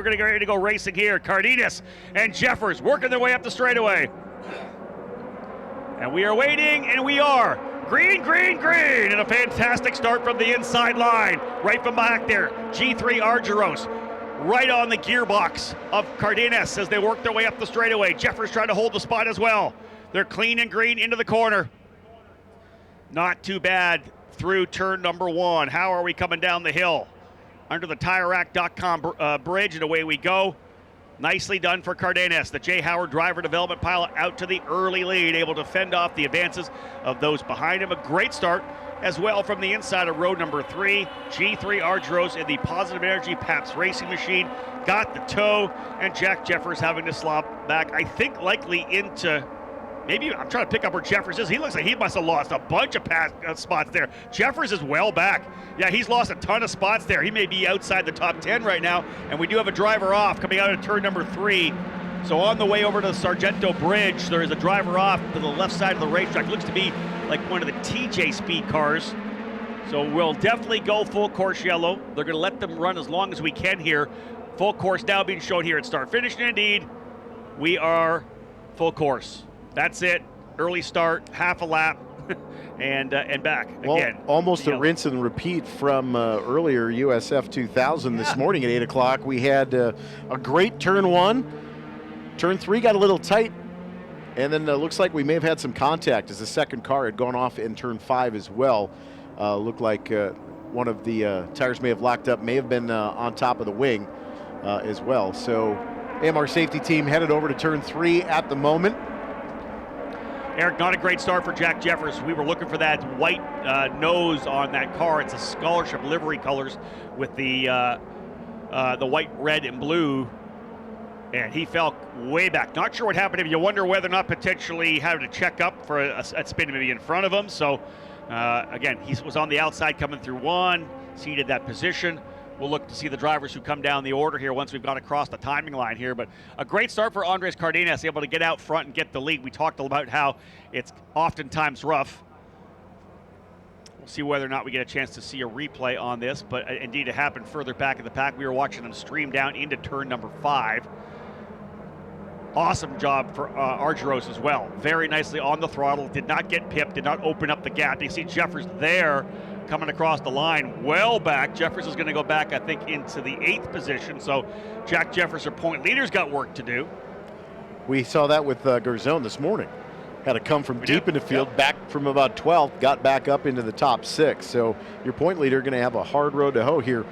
We're going to get ready to go racing here. Cardenas and Jeffers working their way up the straightaway. And we are waiting, and we are. Green, green, green, and a fantastic start from the inside line. Right from back there, G3 Argyros. Right on the gearbox of Cardenas as they work their way up the straightaway. Jeffers trying to hold the spot as well. They're clean and green into the corner. Not too bad through turn number 1. How are we coming down the hill? Under the TireRack.com bridge, and away we go. Nicely done for Cardenas, the Jay Howard driver development pilot, out to the early lead, able to fend off the advances of those behind him. A great start as well from the inside of road number 3. G3 Argyros in the Positive Energy Paps racing machine got the tow, and Jack Jeffers having to slop back, I think likely into, maybe I'm trying to pick up where Jeffers is. He looks like he must have lost a bunch of spots there. Jeffers is well back. Yeah, he's lost a ton of spots there. He may be outside the top 10 right now, and we do have a driver off coming out of turn number 3. So on the way over to the Sargento Bridge, there is a driver off to the left side of the racetrack. Looks to be like one of the TJ Speed cars. So we'll definitely go full course yellow. They're going to let them run as long as we can here. Full course now being shown here at start finish, and indeed, we are full course. That's it. Early start, half a lap, and back again. Almost a rinse and repeat from earlier USF 2000 this morning at 8 o'clock. We had a great turn 1. Turn 3 got a little tight, and then looks like we may have had some contact as the second car had gone off in turn 5 as well. Looked like one of the tires may have locked up, may have been on top of the wing as well. So AMR safety team headed over to turn 3 at the moment. Eric, not a great start for Jack Jeffers. We were looking for that white nose on that car. It's a scholarship livery colors with the white, red, and blue. And he fell way back. Not sure what happened to him. You wonder whether or not potentially had to check up for a spin maybe in front of him. So, again, he was on the outside coming through 1, ceded that position. We'll look to see the drivers who come down the order here once we've got across the timing line here. But a great start for Andres Cardenas, able to get out front and get the lead. We talked about how it's oftentimes rough. We'll see whether or not we get a chance to see a replay on this. But indeed, it happened further back in the pack. We were watching them stream down into turn number 5. Awesome job for Argyros as well. Very nicely on the throttle. Did not get pipped, did not open up the gap. You see Jeffers there coming across the line well back. Jeffers is going to go back, I think, into the 8th position. So Jack Jeffers, our point leader's got work to do. We saw that with Garzone this morning. Had to come from deep in the field, back from about 12th, got back up into the top 6. So your point leader going to have a hard road to hoe here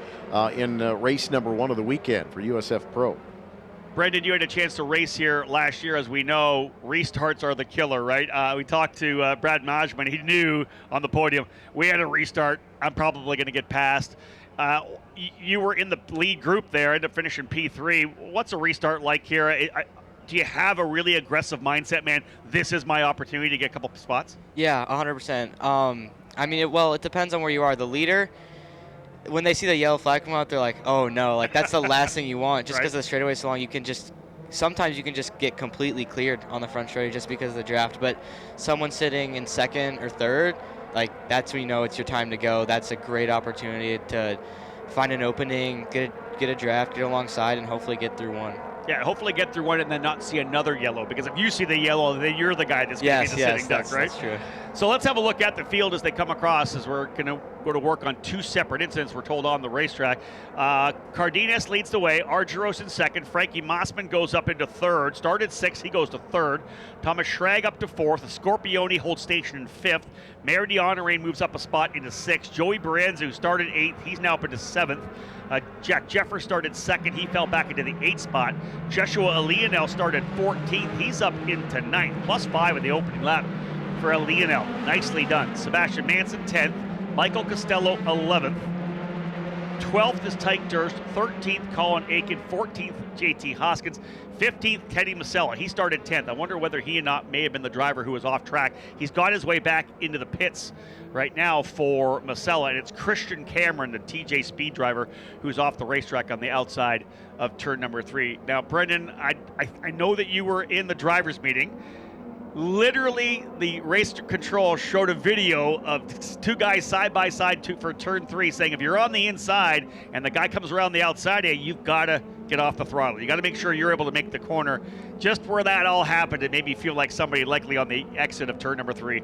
in race number 1 of the weekend for USF Pro. Brendan, you had a chance to race here last year. As we know, restarts are the killer, right? We talked to Brad Majman. He knew on the podium, we had a restart. I'm probably going to get past. You were in the lead group there, ended up finishing P3. What's a restart like here? Do you have a really aggressive mindset, man? This is my opportunity to get a couple spots? Yeah, 100%. I mean, it depends on where you are. The leader, when they see the yellow flag come out, they're like, oh no, like that's the last thing you want. Just because the straightaway is so long, sometimes you can just get completely cleared on the front straightaway just because of the draft. But someone sitting in 2nd or 3rd, like that's when you know it's your time to go. That's a great opportunity to find an opening, get a draft, get alongside, and hopefully get through one. Yeah, hopefully get through one and then not see another yellow, because if you see the yellow, then you're the guy that's going to be the sitting duck, right? That's true. So let's have a look at the field as they come across, as we're going to go to work on 2 separate incidents, we're told, on the racetrack. Cardenas leads the way, Argyros in 2nd, Frankie Mossman goes up into 3rd, started 6th, he goes to 3rd, Thomas Schrag up to 4th, Scorpione holds station in 5th, Mary DeHonore moves up a spot into 6th, Joey Baranzu started 8th, he's now up into 7th, Jack Jeffers started 2nd, he fell back into the 8th spot, Joshua Leonel started 14th, he's up into 9th, +5 in the opening lap for Leonel. Nicely done. Sebastian Manson 10th, Michael Costello 11th, 12th is Tyke Durst, 13th Colin Aiken, 14th JT Hoskins, 15th Teddy Masella. He started 10th. I wonder whether he may have been the driver who was off track. He's got his way back into the pits right now for Masella, and it's Christian Cameron, the TJ Speed driver, who's off the racetrack on the outside of turn number 3. Now, Brendan, I know that you were in the driver's meeting. Literally, the race control showed a video of 2 guys side by side for turn 3, saying if you're on the inside and the guy comes around the outside, you've got to get off the throttle. You got to make sure you're able to make the corner just where that all happened. It made me feel like somebody likely on the exit of turn number 3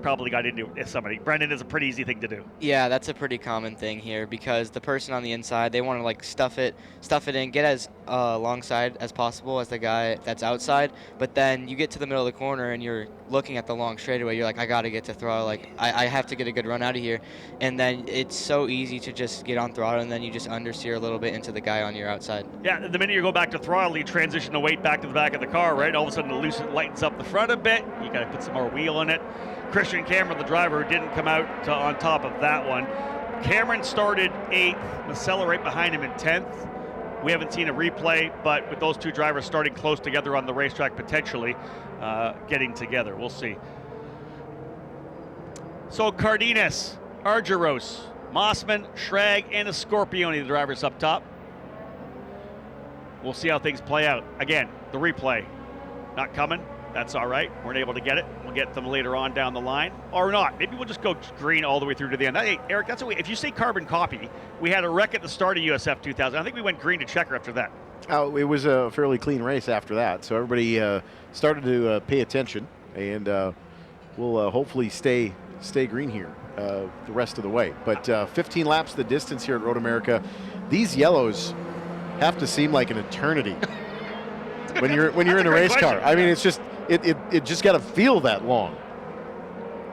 probably got into somebody. Brendan, is a pretty easy thing to do. Yeah, that's a pretty common thing here because the person on the inside, they want to like stuff it in, get as alongside as possible as the guy that's outside. But then you get to the middle of the corner and you're looking at the long straightaway. You're like, I got to get to throttle. Like I have to get a good run out of here. And then it's so easy to just get on throttle and then you just understeer a little bit into the guy on your outside. Yeah, the minute you go back to throttle, you transition the weight back to the back of the car, right? All of a sudden it lightens up the front a bit. You got to put some more wheel in it. Christian Cameron, the driver, didn't come out on top of that one. Cameron started 8th, Masella right behind him in 10th. We haven't seen a replay, but with those two drivers starting close together on the racetrack, potentially getting together. We'll see. So Cardenas, Argyros, Mossman, Schrag, and Scorpione, the drivers up top. We'll see how things play out. Again, the replay not coming. That's all right. Weren't able to get it. We'll get them later on down the line. Or not. Maybe we'll just go green all the way through to the end. Hey, Eric, that's if you say carbon copy, we had a wreck at the start of USF 2000. I think we went green to checker after that. Oh, it was a fairly clean race after that. So everybody started to pay attention, and we'll hopefully stay green here the rest of the way. But 15 laps the distance here at Road America. These yellows have to seem like an eternity when you're in a race car. I mean, it's just it just got to feel that long.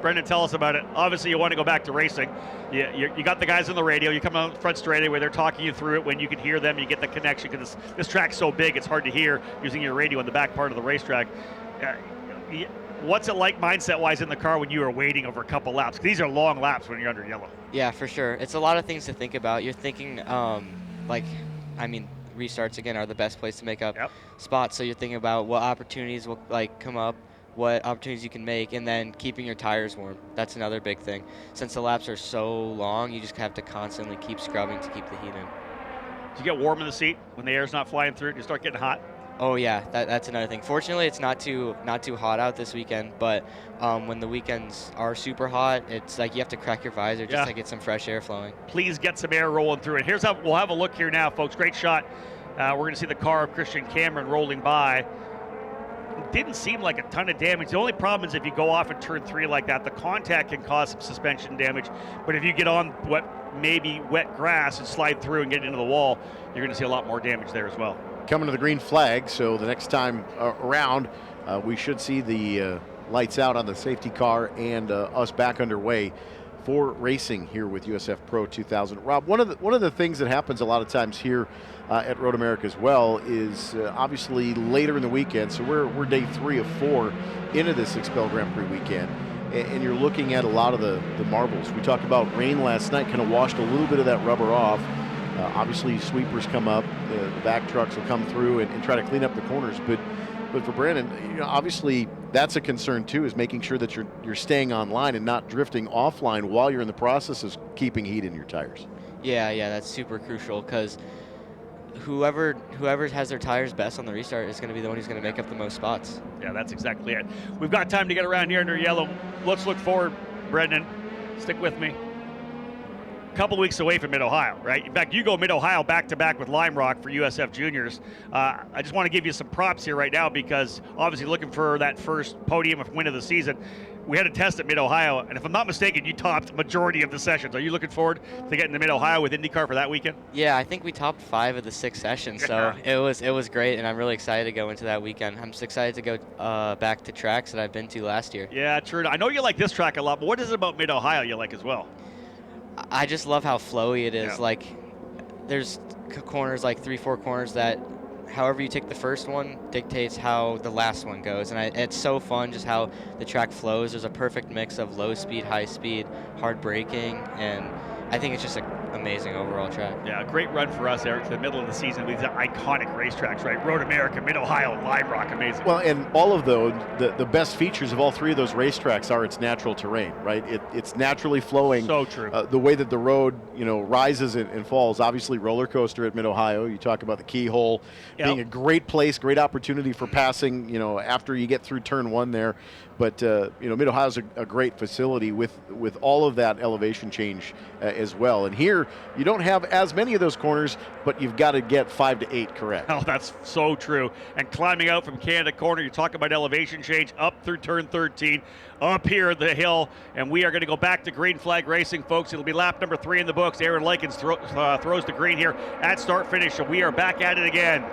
Brendan, tell us about it. Obviously, you want to go back to racing. You got the guys on the radio. You come out front straightaway where they're talking you through it. When you can hear them, you get the connection because this track's so big, it's hard to hear using your radio in the back part of the racetrack. What's it like mindset-wise in the car when you are waiting over a couple laps? These are long laps when you're under yellow. Yeah, for sure. It's a lot of things to think about. You're thinking, restarts again are the best place to make up spots. So you're thinking about what opportunities will come up, what opportunities you can make, and then keeping your tires warm. That's another big thing. Since the laps are so long, you just have to constantly keep scrubbing to keep the heat in. Do you get warm in the seat when the air's not flying through? Do you start getting hot? Oh yeah, that's another thing. Fortunately, it's not too hot out this weekend, but when the weekends are super hot, it's like you have to crack your visor just to get some fresh air flowing. Please get some air rolling through it. Here's how we'll have a look here now, folks. Great shot. We're going to see the car of Christian Cameron rolling by. Didn't seem like a ton of damage. The only problem is if you go off in turn 3 like that, the contact can cause some suspension damage. But if you get on maybe wet grass and slide through and get into the wall, you're going to see a lot more damage there as well. Coming to the green flag, so the next time around, we should see the lights out on the safety car and us back underway for racing here with USF Pro 2000. Rob, one of the things that happens a lot of times here at Road America as well is obviously later in the weekend. So we're day 3 of 4 into this Expel Grand Prix weekend, and you're looking at a lot of the marbles. We talked about rain last night, kind of washed a little bit of that rubber off. Obviously, sweepers come up, the back trucks will come through and try to clean up the corners. But for Brandon, obviously that's a concern too, is making sure that you're staying online and not drifting offline while you're in the process of keeping heat in your tires. Yeah, that's super crucial because whoever has their tires best on the restart is going to be the one who's going to make up the most spots. Yeah, that's exactly it. We've got time to get around here under yellow. Let's look forward, Brendan. Stick with me. Couple weeks away from Mid-Ohio, right? In fact, you go Mid-Ohio back-to-back with Lime Rock for USF Juniors. I just want to give you some props here right now because obviously looking for that first podium win of the season. We had a test at Mid-Ohio, and if I'm not mistaken, you topped majority of the sessions. Are you looking forward to getting to Mid-Ohio with IndyCar for that weekend? Yeah, I think we topped 5 of the 6 sessions, so it was great, and I'm really excited to go into that weekend. I'm just excited to go back to tracks that I've been to last year. Yeah, true. I know you like this track a lot, but what is it about Mid-Ohio you like as well? I just love how flowy it is. Yeah. Like, there's corners, like 3-4 corners that however you take the first one dictates how the last one goes. And it's so fun just how the track flows. There's a perfect mix of low speed, high speed, hard braking, and I think it's just an amazing overall track. Yeah, a great run for us, Eric, to the middle of the season with these iconic racetracks, right? Road America, Mid-Ohio, Lime Rock, amazing. Well, and all of those, the best features of all 3 of those racetracks are its natural terrain, right? It's naturally flowing. So true. The way that the road, rises and falls. Obviously, roller coaster at Mid-Ohio. You talk about the keyhole being a great place, great opportunity for passing, after you get through turn 1 there. But, Mid-Ohio's a great facility with all of that elevation change as well. And here, year, you don't have as many of those corners, but you've got to get 5 to 8 correct. Oh, that's so true. And climbing out from Canada Corner, you talk about elevation change up through turn 13, up here the hill, and we are going to go back to green flag racing, folks. It'll be lap number 3 in the books. Aaron Likens throws the green here at start finish, so we are back at it again.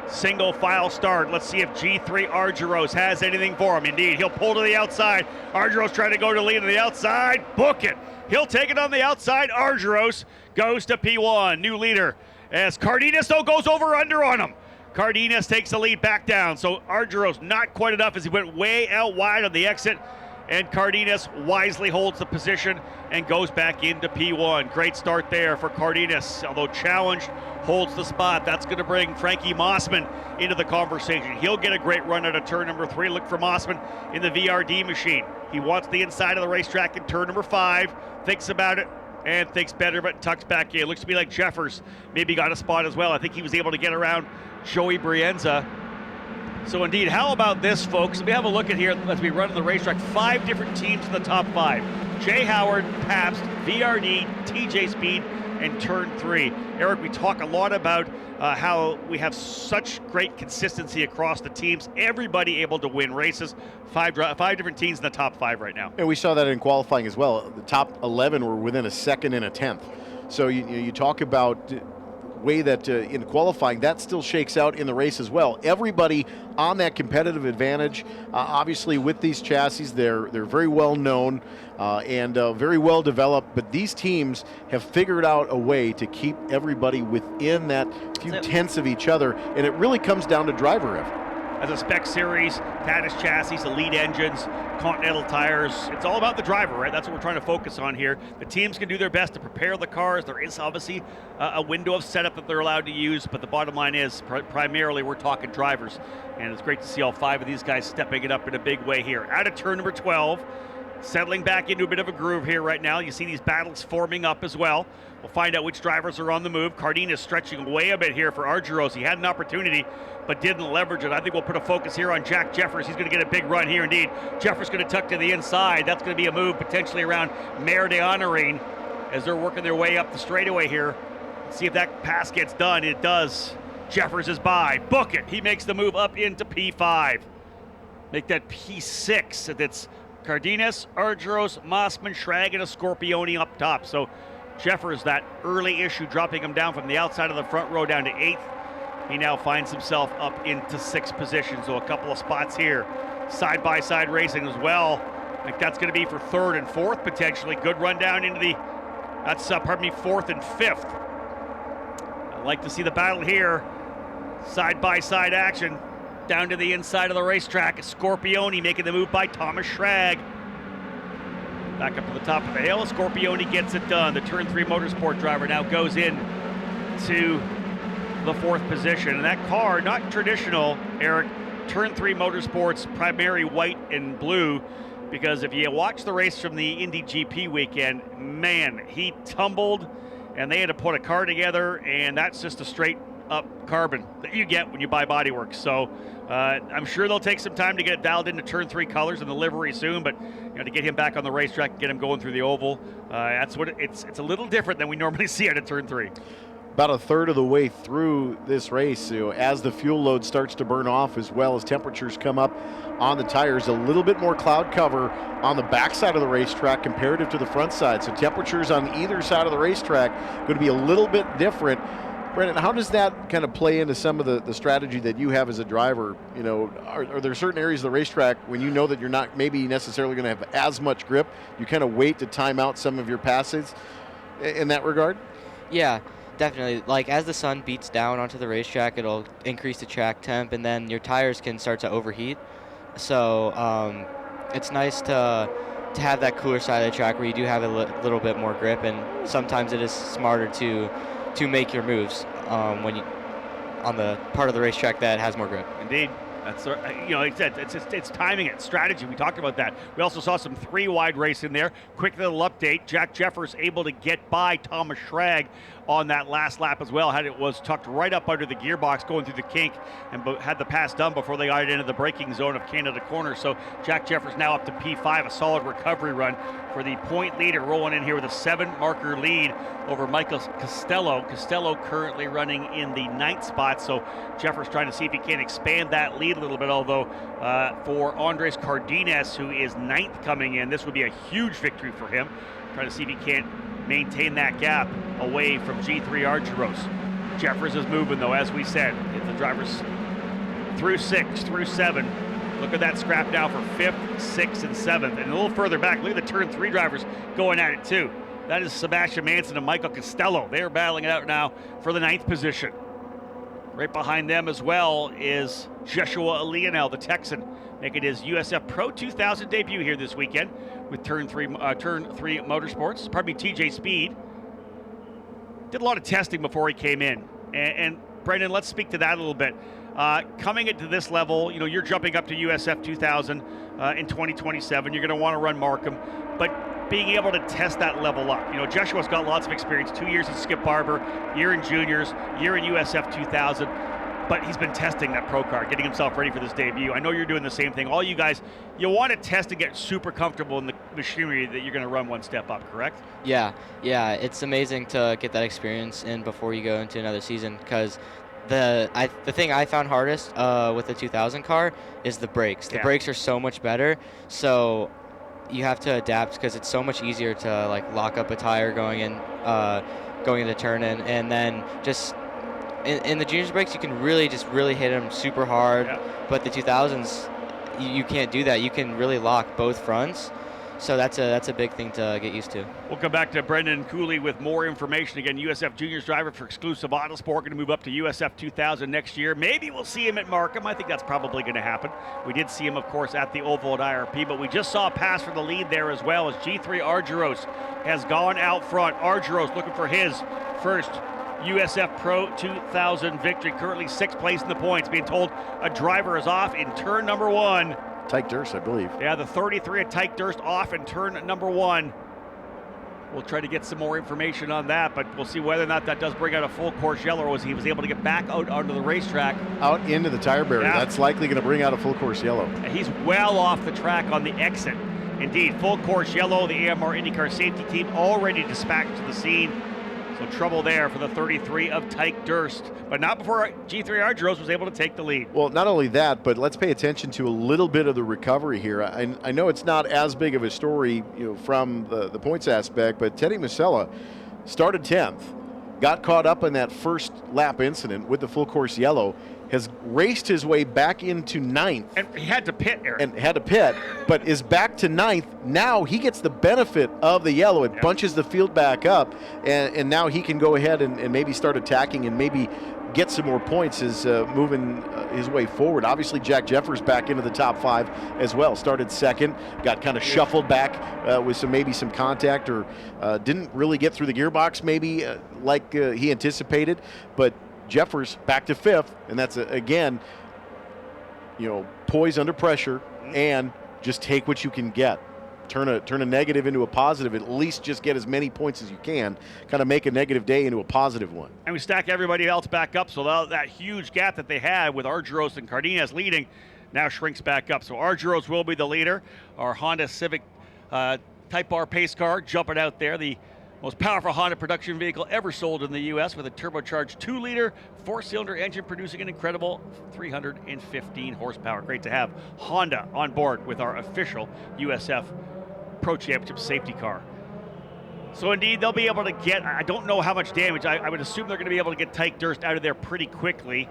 Single file start. Let's see if G3 Argyros has anything for him. Indeed, he'll pull to the outside. Argyros trying to go to lead on the outside. Book it. He'll take it on the outside. Argyros goes to P1. New leader as Cardenas, though, goes over under on him. Cardenas takes the lead back down. So Argyros not quite enough as he went way out wide on the exit. And Cardenas wisely holds the position and goes back into P1. Great start there for Cardenas, although challenged, holds the spot. That's going to bring Frankie Mossman into the conversation. He'll get a great run out of turn number 3. Look for Mossman in the VRD machine. He wants the inside of the racetrack in turn number 5, thinks about it, and thinks better, but tucks back in. Looks to me like Jeffers maybe got a spot as well. I think he was able to get around Joey Brienza. So indeed, how about this, folks? Let me have a look at here as we run the racetrack. 5 different teams in the top 5. Jay Howard, Pabst, VRD, TJ Speed, and Turn 3. Eric, we talk a lot about how we have such great consistency across the teams. Everybody able to win races. 5 different teams in the top 5 right now. And we saw that in qualifying as well. The top 11 were within a second and a tenth. So you talk about way that in qualifying that still shakes out in the race as well. Everybody on that competitive advantage. Obviously with these chassis, they're very well known and very well developed, but these teams have figured out a way to keep everybody within that few tenths of each other, and it really comes down to driver effort. As a spec series, Tatis chassis, elite engines, Continental tires. It's all about the driver, right? That's what we're trying to focus on here. The teams can do their best to prepare the cars. There is obviously a window of setup that they're allowed to use, but the bottom line is primarily we're talking drivers. And it's great to see all 5 of these guys stepping it up in a big way here. Out of turn number 12, settling back into a bit of a groove here right now. You see these battles forming up as well. We'll find out which drivers are on the move. Cardenas stretching away a bit here for Argyros. He had an opportunity, but didn't leverage it. I think we'll put a focus here on Jack Jeffers. He's going to get a big run here indeed. Jeffers going to tuck to the inside. That's going to be a move potentially around Mare de Honorine as they're working their way up the straightaway here. Let's see if that pass gets done. It does. Jeffers is by. Book it. He makes the move up into P5. Make that P6. That's Cardenas, Argyros, Mossman, Schrag, and a Scorpione up top. So Jeffers, that early issue, dropping him down from the outside of the front row down to 8th. He now finds himself up into 6th position. So a couple of spots here. Side-by-side racing as well. I think that's going to be for 3rd and 4th potentially. Good run down into the, 4th and 5th. I'd like to see the battle here. Side-by-side action. Down to the inside of the racetrack. Scorpione making the move by Thomas Schrag. Back up to the top of the hill. Scorpione gets it done. The Turn 3 Motorsport driver now goes in to the 4th position. And that car, not traditional, Eric, Turn 3 Motorsports, primary white and blue, because if you watch the race from the Indy GP weekend, man, he tumbled and they had to put a car together, and that's just a straight up carbon that you get when you buy bodywork. So I'm sure they'll take some time to get it dialed into Turn 3 colors and the livery soon, but to get him back on the racetrack and get him going through the oval, that's what it's a little different than we normally see out of Turn 3. About a third of the way through this race, as the fuel load starts to burn off, as well as temperatures come up on the tires, a little bit more cloud cover on the backside of the racetrack comparative to the front side. So temperatures on either side of the racetrack going to be a little bit different. Brandon, how does that kind of play into some of the strategy that you have as a driver? Are there certain areas of the racetrack when you know that you're not maybe necessarily going to have as much grip, you kind of wait to time out some of your passes in that regard? Yeah, definitely. Like as the sun beats down onto the racetrack, it'll increase the track temp, and then your tires can start to overheat. So it's nice to have that cooler side of the track where you do have a little bit more grip, and sometimes it is smarter to make your moves when you on the part of the racetrack that has more grip. Indeed. That's like I said, it's timing it, strategy. We talked about that. We also saw some 3-wide race in there. Quick little update: Jack Jeffers able to get by Thomas Schrag on that last lap as well. Was tucked right up under the gearbox going through the kink, and had the pass done before they got into the braking zone of Canada Corner. So Jack Jeffers now up to P5, a solid recovery run for the point leader, rolling in here with a 7-marker lead over Michael Costello. Costello currently running in the 9th spot, so Jeffers trying to see if he can expand that lead a little bit, although for Andres Cardenas, who is 9th coming in, this would be a huge victory for him, trying to see if he can't maintain that gap away from G3 Argyros. Jeffers is moving, though, as we said. The drivers through 6, through 7. Look at that scrap now for 5th, 6th, and 7th. And a little further back, look at the turn 3 drivers going at it, too. That is Sebastian Manson and Michael Costello. They are battling it out now for the 9th position. Right behind them as well is Joshua Leonel, the Texan, making his USF Pro 2000 debut here this weekend with Turn 3 Motorsports. Pardon me, TJ Speed. Did a lot of testing before he came in. And Brendan, let's speak to that a little bit. Coming into this level, you're jumping up to USF 2000 in 2027. You're going to want to run Markham, but being able to test that level up. Joshua's got lots of experience, 2 years in Skip Barber, year in juniors, year in USF 2000, but he's been testing that pro car, getting himself ready for this debut. I know you're doing the same thing. All you guys, you want to test and get super comfortable in the machinery that you're going to run one step up, correct? Yeah, it's amazing to get that experience in before you go into another season, because the thing I found hardest with the 2000 car is the brakes. The brakes are so much better, so you have to adapt because it's so much easier to lock up a tire going into turn in, and then just in the juniors brakes you can really hit them super hard. But the 2000s you can't do that. You can really lock both fronts. So that's a big thing to get used to. We'll come back to Brendan Cooley with more information. Again, USF Juniors driver for Exclusive Autosport, going to move up to USF 2000 next year. Maybe we'll see him at Markham. I think that's probably going to happen. We did see him, of course, at the Oval at IRP, but we just saw a pass for the lead there as well as G3 Argyros has gone out front. Argyros looking for his first USF Pro 2000 victory. Currently 6th place in the points. Being told a driver is off in turn number 1. Tyke Durst, I believe. Yeah, the 33 at Tyke Durst off in turn number 1. We'll try to get some more information on that, but we'll see whether or not that does bring out a full course yellow, or was he able to get back out onto the racetrack. Out into the tire barrier. Yeah. That's likely going to bring out a full course yellow. And he's well off the track on the exit. Indeed, full course yellow. The AMR IndyCar safety team already dispatched to the scene. So trouble there for the 33 of Tyke Durst, but not before G3 Argyros was able to take the lead. Well, not only that, but let's pay attention to a little bit of the recovery here. I know it's not as big of a story, from the points aspect, but Teddy Masella started 10th, got caught up in that first lap incident with the full course yellow, has raced his way back into 9th. And he had to pit, Eric. And had to pit, but is back to 9th. Now he gets the benefit of the yellow. It bunches the field back up, and now he can go ahead and maybe start attacking and maybe get some more points as moving his way forward. Obviously, Jack Jeffers back into the top 5 as well. Started 2nd, got kind of shuffled back with maybe some contact, or didn't really get through the gearbox maybe like he anticipated, but Jeffers back to 5th, and that's again, poise under pressure and just take what you can get. Turn a negative into a positive. At least just get as many points as you can. Kind of make a negative day into a positive one. And we stack everybody else back up, so that huge gap that they had with Argyros and Cardenas leading now shrinks back up. So Argyros will be the leader. Our Honda Civic Type R pace car jumping out there. The most powerful Honda production vehicle ever sold in the U.S. with a turbocharged 2-liter, 4-cylinder engine producing an incredible 315 horsepower. Great to have Honda on board with our official USF Pro Championship safety car. So indeed, they'll be able to get, I don't know how much damage, I would assume they're going to be able to get Tyke Durst out of there pretty quickly.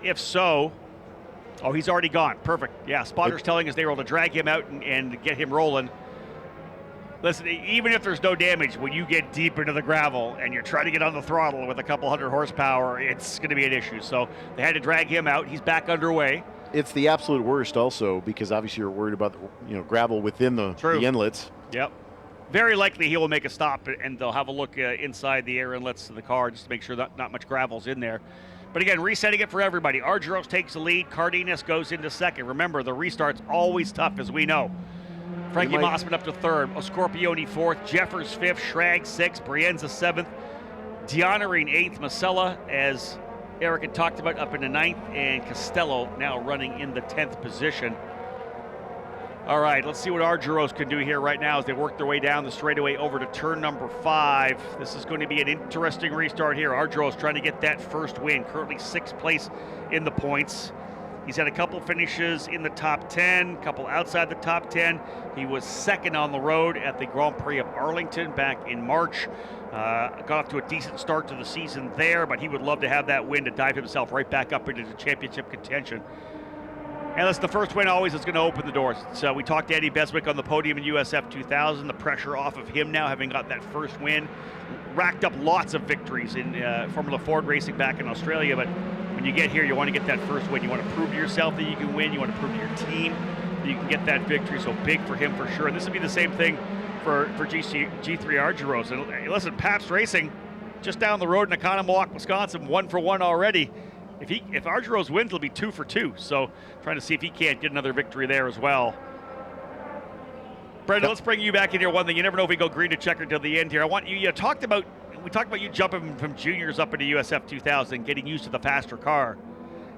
If so, he's already gone. Perfect. Yeah, spotters telling us they were able to drag him out and get him rolling. Listen, even if there's no damage, when you get deep into the gravel and you're trying to get on the throttle with a couple hundred horsepower, it's going to be an issue. So they had to drag him out. He's back underway. It's the absolute worst also, because obviously you're worried about gravel within the inlets. Yep. Very likely he will make a stop, and they'll have a look inside the air inlets of the car just to make sure that not much gravel's in there. But again, resetting it for everybody. Argyros takes the lead. Cardenas goes into second. Remember, the restart's always tough, as we know. Frankie Mossman up to third. Scorpione fourth. Jeffers fifth. Schrag sixth. Brienza seventh. Dianarine eighth. Masella, as Eric had talked about, up in the ninth. And Costello now running in the 10th position. All right, let's see what Argyros can do here right now as they work their way down the straightaway over to turn number 5. This is going to be an interesting restart here. Argyros trying to get that first win, currently 6th place in the points. He's had a couple finishes in the top 10, a couple outside the top 10. He was second on the road at the Grand Prix of Arlington back in March. Got off to a decent start to the season there, but he would love to have that win to dive himself right back up into the championship contention. And that's the first win always is going to open the doors. So we talked to Eddie Beswick on the podium in USF 2000. The pressure off of him now, having got that first win. Racked up lots of victories in Formula Ford racing back in Australia. But when you get here, you want to get that first win. You want to prove to yourself that you can win. You want to prove to your team that you can get that victory. So big for him for sure. And this would be the same thing for G3 Argyros. And listen, Pabst Racing, just down the road in Economowoc, Wisconsin, 1-for-1 already. If Argyros wins, it'll be 2 for 2. So trying to see if he can't get another victory there as well. Brendan, let's bring you back in here. One thing, you never know if we go green to checker till the end here. We talked about you jumping from juniors up into USF 2000, getting used to the faster car.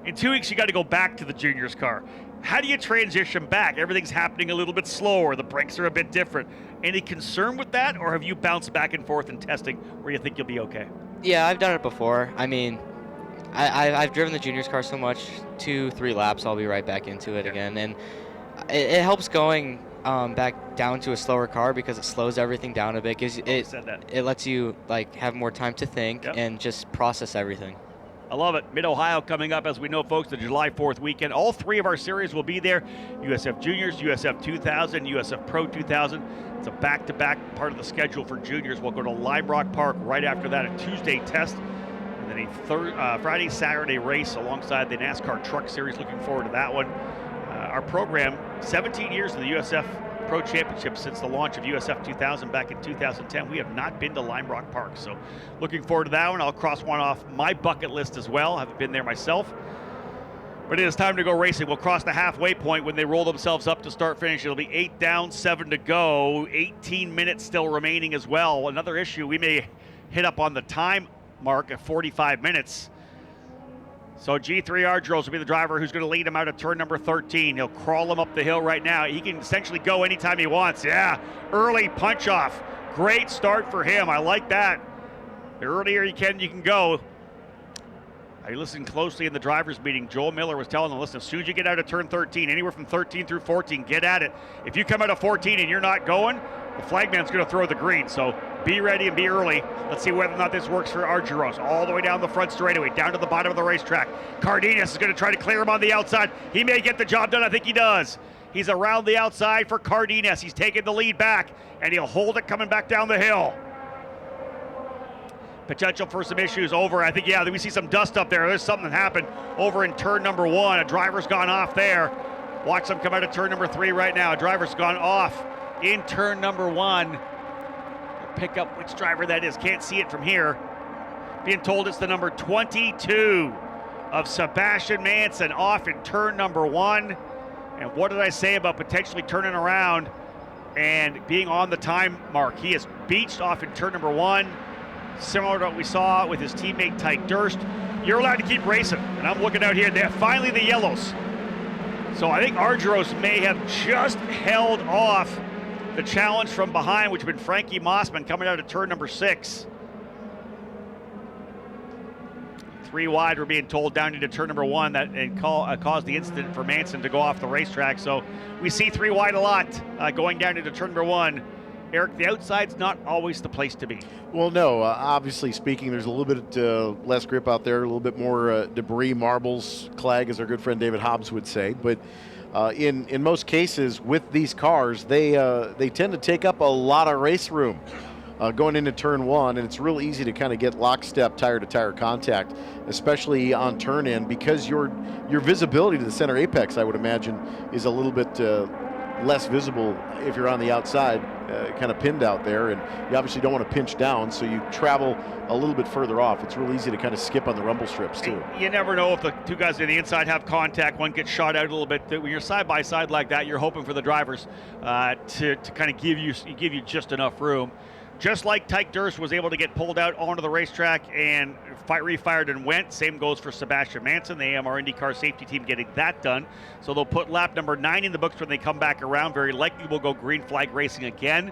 In 2 weeks, you got to go back to the juniors car. How do you transition back? Everything's happening a little bit slower. The brakes are a bit different. Any concern with that, or have you bounced back and forth in testing where you think you'll be okay? Yeah, I've done it before. I mean, I've driven the juniors car so much, 2-3 laps, I'll be right back into it again. And it helps going back down to a slower car because it slows everything down a bit. It lets you have more time to think and just process everything. I love it. Mid-Ohio coming up, as we know, folks, the July 4th weekend. All 3 of our series will be there. USF Juniors, USF 2000, USF Pro 2000. It's a back-to-back part of the schedule for juniors. We'll go to Lime Rock Park right after that, a Tuesday test. And then a Friday, Saturday race alongside the NASCAR Truck Series. Looking forward to that one. Our program, 17 years in the USF Pro Championship since the launch of USF 2000 back in 2010. We have not been to Lime Rock Park, so looking forward to that one. I'll cross one off my bucket list as well. I haven't been there myself. But it is time to go racing. We'll cross the halfway point when they roll themselves up to start finish. It'll be 8 down, 7 to go. 18 minutes still remaining as well. Another issue, we may hit up on the time mark at 45 minutes. So G3 Argyros will be the driver who's going to lead him out of turn number 13. He'll crawl him up the hill right now. He can essentially go anytime he wants. Yeah, early punch off. Great start for him. I like that. The earlier you can go. I listened closely in the drivers' meeting. Joel Miller was telling them, listen, as soon as you get out of turn 13, anywhere from 13 through 14, get at it. If you come out of 14 and you're not going, the flagman's going to throw the green. So be ready and be early. Let's see whether or not this works for Argyros. All the way down the front straightaway, down to the bottom of the racetrack. Cardenas is going to try to clear him on the outside. He may get the job done. I think he does. He's around the outside for Cardenas. He's taking the lead back, and he'll hold it coming back down the hill. Potential for some issues over. I think, we see some dust up there. There's something that happened over in turn number 1. A driver's gone off there. Watch them come out of turn number 3 right now. A driver's gone off in turn number 1. Pick up which driver that is. Can't see it from here. Being told it's the number 22 of Sebastian Manson off in turn number 1. And what did I say about potentially turning around and being on the time mark? He is beached off in turn number 1, similar to what we saw with his teammate Tyke Durst. You're allowed to keep racing, and I'm looking out here. They have finally the yellows. So I think Argyros may have just held off the challenge from behind, which had been Frankie Mossman coming out of turn number 6. 3 wide, we're being told, down into turn number 1 caused the incident for Manson to go off the racetrack. So we see 3 wide a lot going down into turn number 1. Eric, the outside's not always the place to be. Well, no, obviously speaking, there's a little bit less grip out there, a little bit more debris, marbles, clag, as our good friend David Hobbs would say. But in most cases with these cars, they tend to take up a lot of race room going into turn 1, and it's real easy to kind of get lockstep tire-to-tire contact, especially on turn-in, because your visibility to the center apex, I would imagine, is a little bit less visible if you're on the outside, kind of pinned out there, and you obviously don't want to pinch down, so you travel a little bit further off. It's real easy to kind of skip on the rumble strips too. You never know if the two guys on the inside have contact. One gets shot out a little bit. When you're side by side like that, you're hoping for the drivers to kind of give you just enough room. Just like Tyke Durst was able to get pulled out onto the racetrack and refired and went, same goes for Sebastian Manson, the AMR IndyCar safety team, getting that done. So they'll put lap number 9 in the books when they come back around. Very likely we'll go green flag racing again.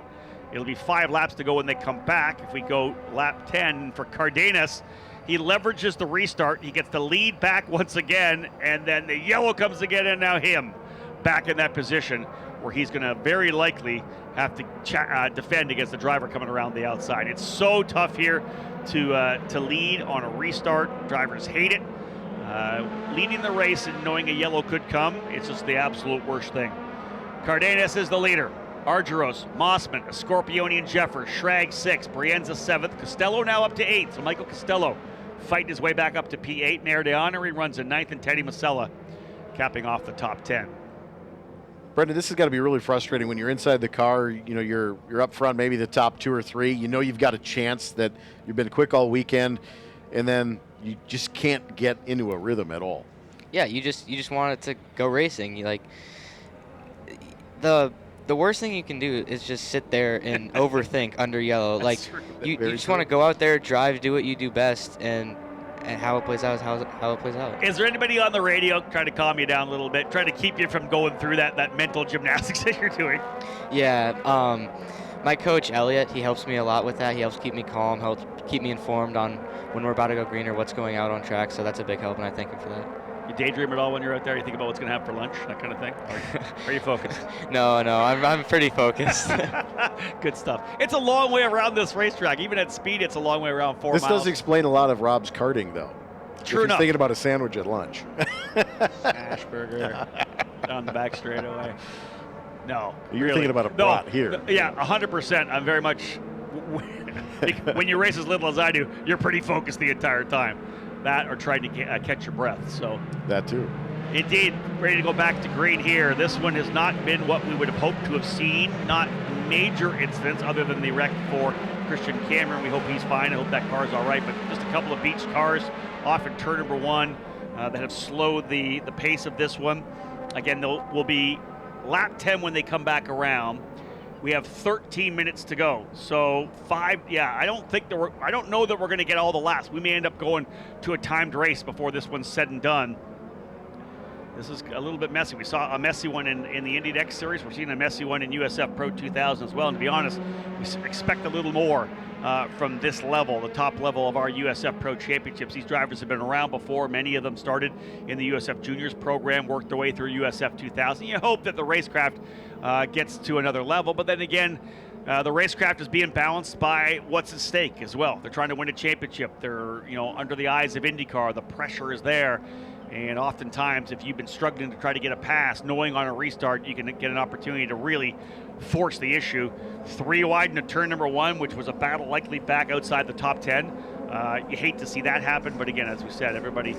It'll be 5 laps to go when they come back. If we go lap 10 for Cardenas, he leverages the restart. He gets the lead back once again, and then the yellow comes again, and now him back in that position where he's going to very likely have to defend against the driver coming around the outside. It's so tough here to lead on a restart. Drivers hate it. Leading the race and knowing a yellow could come, it's just the absolute worst thing. Cardenas is the leader. Argyros, Mossman, Scorpioni, and Jeffers. Schrag 6th, Brienza 7th. Costello now up to 8th. So Michael Costello fighting his way back up to P8. Nair de Honoré runs in 9th, and Teddy Masella capping off the top 10. Brendan, this has got to be really frustrating when you're inside the car. You know, you're up front, maybe the top 2 or 3. You know you've got a chance, that you've been quick all weekend, and then you just can't get into a rhythm at all. Yeah, you just want it to go racing. You like the worst thing you can do is just sit there and overthink under yellow. Like you just want to go out there, drive, do what you do best, and how it plays out is how it plays out. Is there anybody on the radio trying to calm you down a little bit, trying to keep you from going through that mental gymnastics that you're doing? Yeah, my coach Elliot, he helps me a lot with that. He helps keep me calm, helps keep me informed on when we're about to go green or what's going out on track. So that's a big help, and I thank him for that. You daydream at all when you're out there? You think about what's going to happen for lunch, that kind of thing? Or are you focused? No, I'm pretty focused. Good stuff. It's a long way around this racetrack. Even at speed, it's a long way around 4 miles. This does explain a lot of Rob's karting, though. True enough. He's thinking about a sandwich at lunch. Ashburger down the back straightaway. No. You're really. thinking about a brat here. Yeah, 100%. I'm very much, when you race as little as I do, you're pretty focused the entire time. That or trying to catch your breath. So that too. Indeed, ready to go back to green here. This one has not been what we would have hoped to have seen. Not major incidents other than the wreck for Christian Cameron. We hope he's fine. I hope that car is all right. But just a couple of beach cars off in turn number 1 that have slowed the pace of this one. Again, will be lap 10 when they come back around. We have 13 minutes to go. So 5, yeah, I don't know that we're going to get all the laps. We may end up going to a timed race before this one's said and done. This is a little bit messy. We saw a messy one in the Indy X Series. We're seeing a messy one in USF Pro 2000 as well. And to be honest, we expect a little more from this level, the top level of our USF Pro Championships. These drivers have been around before. Many of them started in the USF Juniors program, worked their way through USF 2000. You hope that the racecraft gets to another level, but then again, the racecraft is being balanced by what's at stake as well. They're trying to win a championship. They're under the eyes of IndyCar. The pressure is there. And oftentimes, if you've been struggling to try to get a pass, knowing on a restart you can get an opportunity to really force the issue. 3 wide into turn number 1, which was a battle likely back outside the top 10. You hate to see that happen, but again, as we said, everybody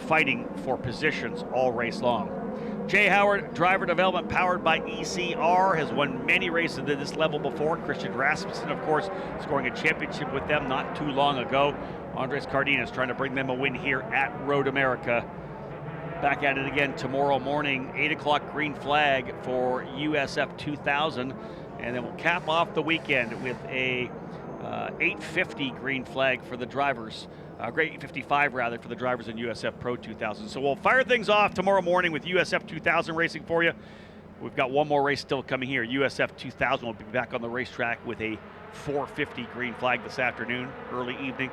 fighting for positions all race long. Jay Howard, driver development powered by ECR, has won many races at this level before. Christian Rasmussen, of course, scoring a championship with them not too long ago. Andres Cardenas trying to bring them a win here at Road America. Back at it again tomorrow morning, 8 o'clock green flag for USF 2000. And then we'll cap off the weekend with a 850 green flag for the drivers. Great 855 rather for the drivers in USF Pro 2000. So we'll fire things off tomorrow morning with USF 2000 racing for you. We've got one more race still coming here. USF 2000 will be back on the racetrack with a 450 green flag this afternoon, early evening.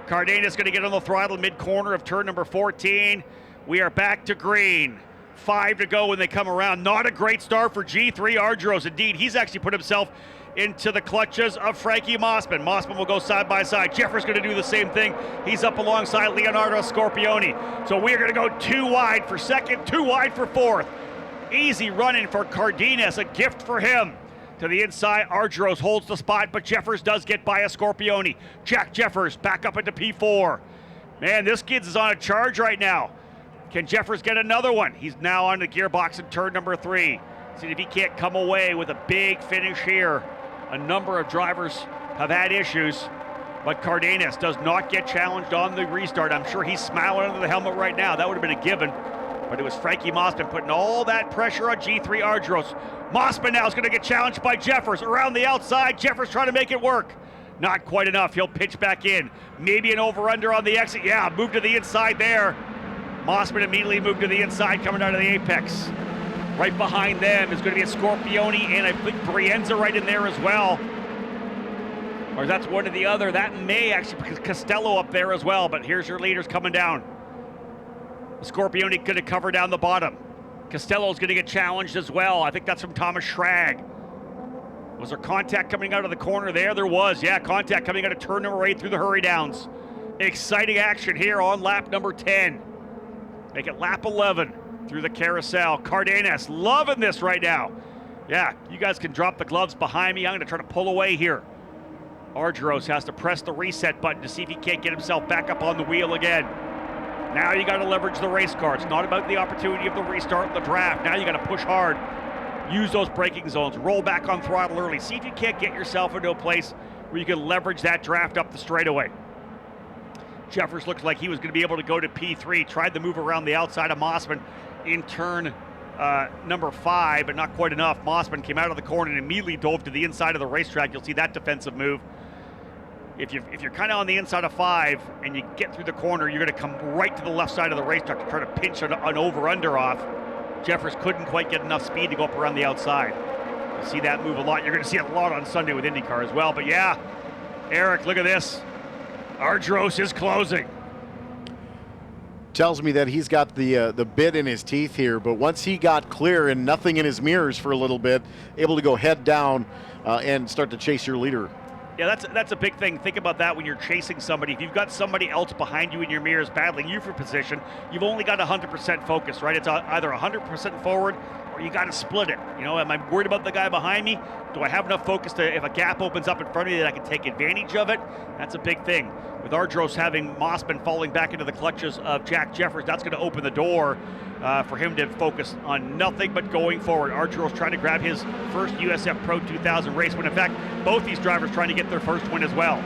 Cardenas going to get on the throttle mid-corner of turn number 14. We are back to green. 5 to go when they come around. Not a great start for G3 Argyros. Indeed, he's actually put himself into the clutches of Frankie Mossman. Mossman will go side by side. Jeffers going to do the same thing. He's up alongside Leonardo Scorpioni. So we're going to go 2 wide for second, 2 wide for fourth. Easy running for Cardenas, a gift for him. To the inside, Argyros holds the spot, but Jeffers does get by a Scorpioni. Jack Jeffers back up into P4. Man, this kid is on a charge right now. Can Jeffers get another one? He's now on the gearbox in turn number 3. See if he can't come away with a big finish here. A number of drivers have had issues, but Cardenas does not get challenged on the restart. I'm sure he's smiling under the helmet right now. That would have been a given, but it was Frankie Mossman putting all that pressure on G3 Argyros. Mossman now is going to get challenged by Jeffers around the outside. Jeffers trying to make it work. Not quite enough. He'll pitch back in. Maybe an over-under on the exit. Yeah, move to the inside there. Mossman immediately moved to the inside coming out of the apex. Right behind them is going to be a Scorpione, and I think Brienza right in there as well. Or that's one or the other. That may actually be Costello up there as well, but here's your leaders coming down. Scorpione going to cover down the bottom. Costello's going to get challenged as well. I think that's from Thomas Schrag. Was there contact coming out of the corner there? There was, yeah, contact coming out of turn number 8 through the hurry downs. Exciting action here on lap number 10. Make it lap 11 through the carousel. Cardenas loving this right now. Yeah, you guys can drop the gloves behind me. I'm going to try to pull away here. Argyros has to press the reset button to see if he can't get himself back up on the wheel again. Now you got to leverage the race car. It's not about the opportunity of the restart, the draft. Now you got to push hard. Use those braking zones. Roll back on throttle early. See if you can't get yourself into a place where you can leverage that draft up the straightaway. Jeffers looked like he was going to be able to go to P3. Tried the move around the outside of Mossman in turn number 5, but not quite enough. Mossman came out of the corner and immediately dove to the inside of the racetrack. You'll see that defensive move. If you're kind of on the inside of 5 and you get through the corner, you're going to come right to the left side of the racetrack to try to pinch an over-under off. Jeffers couldn't quite get enough speed to go up around the outside. You'll see that move a lot. You're going to see it a lot on Sunday with IndyCar as well. But yeah, Eric, look at this. Argyros is closing. Tells me that he's got the bit in his teeth here, but once he got clear and nothing in his mirrors for a little bit, able to go head down and start to chase your leader. Yeah, that's a big thing. Think about that when you're chasing somebody. If you've got somebody else behind you in your mirrors battling you for position, you've only got 100% focus, right? It's either 100% forward or you got to split it. You know, am I worried about the guy behind me? Do I have enough focus to, if a gap opens up in front of me, that I can take advantage of it? That's a big thing. With Argyros having Mossman falling back into the clutches of Jack Jeffers, that's going to open the door for him to focus on nothing but going forward. Argyros trying to grab his first USF Pro 2000 race win. In fact, both these drivers trying to get their first win as well.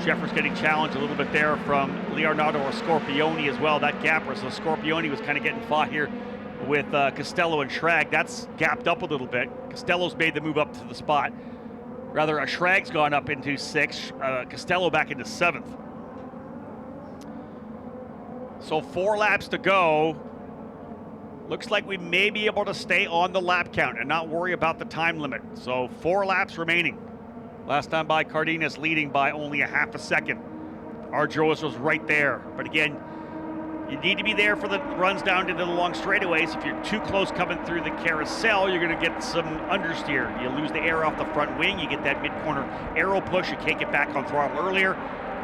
Jeffers getting challenged a little bit there from Leonardo Scorpione as well. That gap where Scorpione was kind of getting fought here with Costello and Schrag. That's gapped up a little bit. Costello's made the move up to the spot. Rather, Schrag's gone up into 6th, Costello back into 7th. So 4 laps to go. Looks like we may be able to stay on the lap count and not worry about the time limit. So 4 laps remaining. Last time by, Cardenas leading by only a half a second. Argyros was right there. But again, you need to be there for the runs down into the long straightaways. If you're too close coming through the carousel, you're going to get some understeer. You lose the air off the front wing. You get that mid-corner aero push. You can't get back on throttle earlier.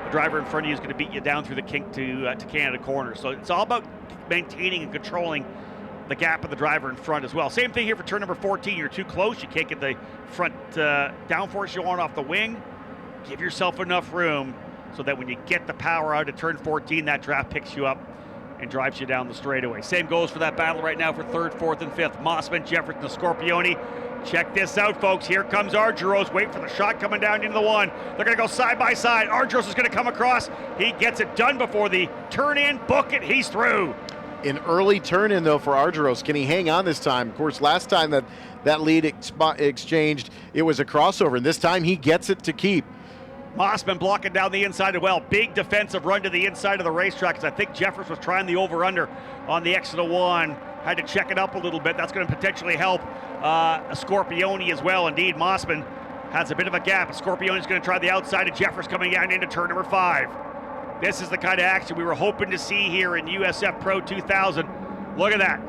The driver in front of you is going to beat you down through the kink to Canada corner. So it's all about maintaining and controlling the gap of the driver in front as well. Same thing here for turn number 14. You're too close. You can't get the front downforce you want off the wing. Give yourself enough room so that when you get the power out of turn 14, that draft picks you up and drives you down the straightaway. Same goes for that battle right now for 3rd, 4th, and 5th. Mossman, Jefferson, Scorpione. Check this out, folks. Here comes Argyros. Wait for the shot coming down into the 1. They're going to go side by side. Argyros is going to come across. He gets it done before the turn in. Book it. He's through. An early turn in, though, for Argyros. Can he hang on this time? Of course, last time that lead exchanged, it was a crossover, and this time he gets it to keep. Mossman blocking down the inside as well. Big defensive run to the inside of the racetrack, because I think Jeffers was trying the over-under on the exit of 1. Had to check it up a little bit. That's going to potentially help Scorpione as well. Indeed, Mossman has a bit of a gap. Scorpione's going to try the outside of Jeffers coming down into turn number 5. This is the kind of action we were hoping to see here in USF Pro 2000. Look at that.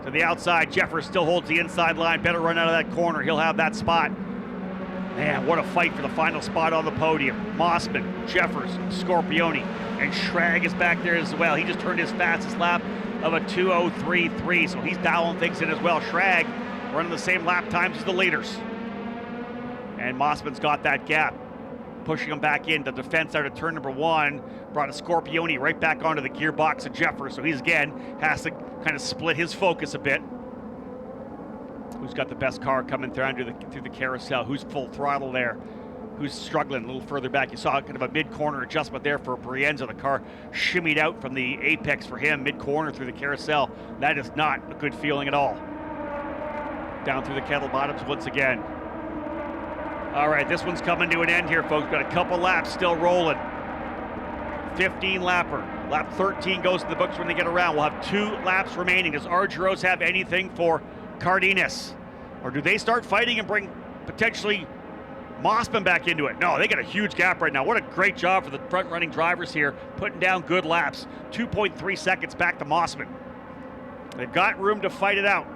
To the outside, Jeffers still holds the inside line. Better run out of that corner. He'll have that spot. Man, what a fight for the final spot on the podium. Mossman, Jeffers, Scorpione, and Schrag is back there as well. He just turned his fastest lap of a 2:03.3, so he's dialing things in as well. Schrag running the same lap times as the leaders. And Mossman's got that gap, pushing him back in. The defense out of turn number 1 brought a Scorpione right back onto the gearbox of Jeffers, so he's again has to kind of split his focus a bit. Who's got the best car coming through the carousel? Who's full throttle there? Who's struggling a little further back? You saw kind of a mid-corner adjustment there for Brienza. The car shimmied out from the apex for him, mid-corner through the carousel. That is not a good feeling at all. Down through the kettle bottoms once again. All right, this one's coming to an end here, folks. Got a couple laps still rolling. 15 lapper. Lap 13 goes to the books when they get around. We'll have 2 laps remaining. Does Argyros have anything for Cardenas? Or do they start fighting and bring potentially Mossman back into it? No, they got a huge gap right now. What a great job for the front-running drivers here, putting down good laps. 2.3 seconds back to Mossman. They've got room to fight it out.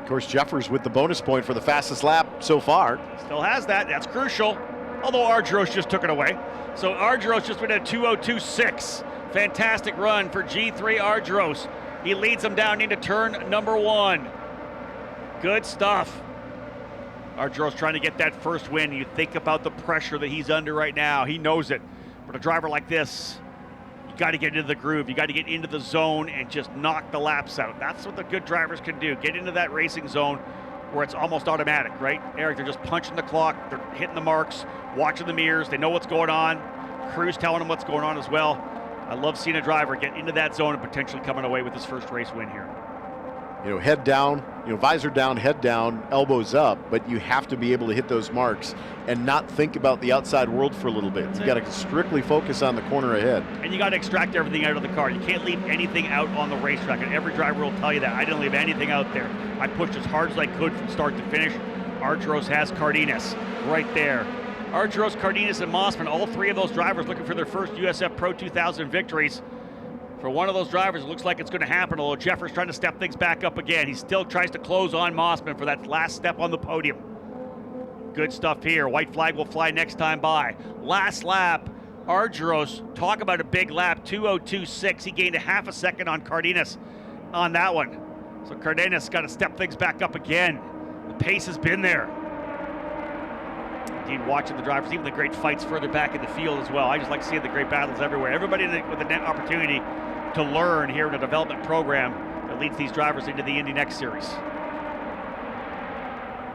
Of course, Jeffers with the bonus point for the fastest lap so far. Still has that. That's crucial. Although Argyros just took it away. So Argyros just went at 2:02.6. Fantastic run for G3 Argyros. He leads them down into turn number 1. Good stuff. Argyros trying to get that first win. You think about the pressure that he's under right now. He knows it. But a driver like this, you got to get into the groove. You got to get into the zone and just knock the laps out. That's what the good drivers can do. Get into that racing zone where it's almost automatic, right? Eric, they're just punching the clock. They're hitting the marks, watching the mirrors. They know what's going on. Crew's telling them what's going on as well. I love seeing a driver get into that zone and potentially coming away with his first race win here. You know, head down, visor down, head down, elbows up, but you have to be able to hit those marks and not think about the outside world for a little bit. You got to strictly focus on the corner ahead. And you got to extract everything out of the car. You can't leave anything out on the racetrack, and every driver will tell you that. I didn't leave anything out there. I pushed as hard as I could from start to finish. Argyros has Cardenas right there. Argyros, Cardenas, and Mossman, all 3 of those drivers looking for their first USF Pro 2000 victories. For one of those drivers, it looks like it's going to happen, although Jeffers trying to step things back up again. He still tries to close on Mossman for that last step on the podium. Good stuff here. White flag will fly next time by. Last lap, Argyros, talk about a big lap, 2:02.6. He gained a half a second on Cardenas on that one. So Cardenas got to step things back up again. The pace has been there. Indeed, watching the drivers, even the great fights further back in the field as well. I just like seeing the great battles everywhere. Everybody with an opportunity to learn here in a development program that leads these drivers into the Indy Next Series.